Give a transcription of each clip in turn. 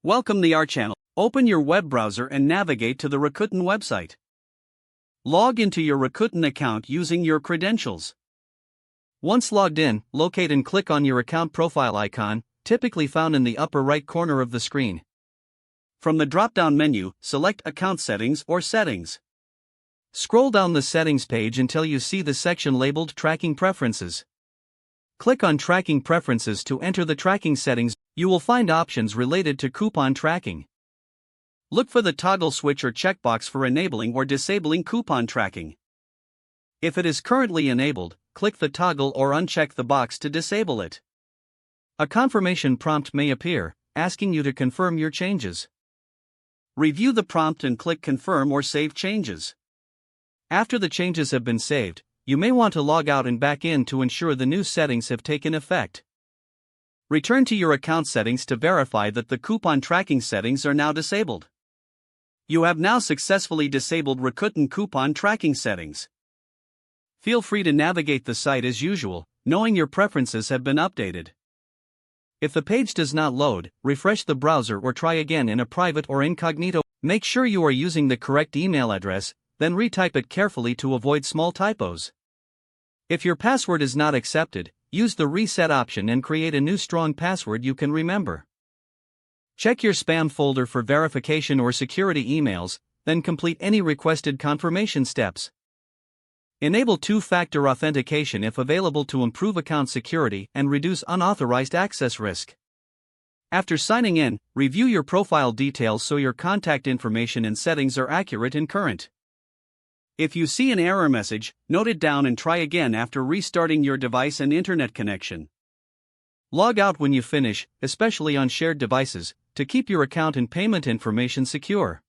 Welcome to our channel. Open your web browser and navigate to the Rakuten website. Log into your Rakuten account using your credentials. Once logged in, locate and click on your account profile icon, typically found in the upper right corner of the screen. From the drop-down menu, select Account Settings or Settings. Scroll down the Settings page until you see the section labeled Tracking Preferences. Click on Tracking Preferences to enter the tracking settings. You will find options related to coupon tracking. Look for the toggle switch or checkbox for enabling or disabling coupon tracking. If it is currently enabled, click the toggle or uncheck the box to disable it. A confirmation prompt may appear, asking you to confirm your changes. Review the prompt and click Confirm or Save Changes. After the changes have been saved, you may want to log out and back in to ensure the new settings have taken effect. Return to your account settings to verify that the coupon tracking settings are now disabled. You have now successfully disabled Rakuten coupon tracking settings. Feel free to navigate the site as usual, knowing your preferences have been updated. If the page does not load, refresh the browser or try again in a private or incognito. Make sure you are using the correct email address, then retype it carefully to avoid small typos. If your password is not accepted, use the reset option and create a new strong password you can remember. Check your spam folder for verification or security emails, then complete any requested confirmation steps. Enable two-factor authentication if available to improve account security and reduce unauthorized access risk. After signing in, review your profile details so your contact information and settings are accurate and current. If you see an error message, note it down and try again after restarting your device and internet connection. Log out when you finish, especially on shared devices, to keep your account and payment information secure.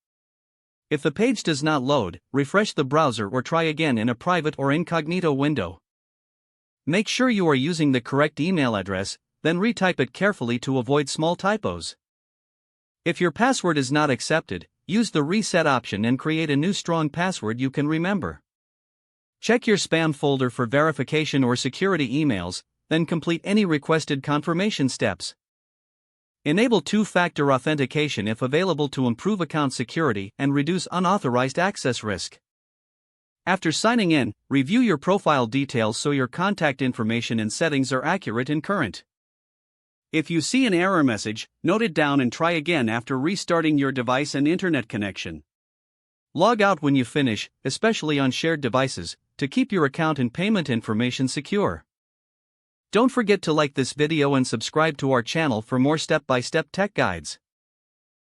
If the page does not load, refresh the browser or try again in a private or incognito window. Make sure you are using the correct email address, then retype it carefully to avoid small typos. If your password is not accepted, use the reset option and create a new strong password you can remember. Check your spam folder for verification or security emails, then complete any requested confirmation steps. Enable two-factor authentication if available to improve account security and reduce unauthorized access risk. After signing in, review your profile details so your contact information and settings are accurate and current. If you see an error message, note it down and try again after restarting your device and internet connection. Log out when you finish, especially on shared devices, to keep your account and payment information secure. Don't forget to like this video and subscribe to our channel for more step-by-step tech guides.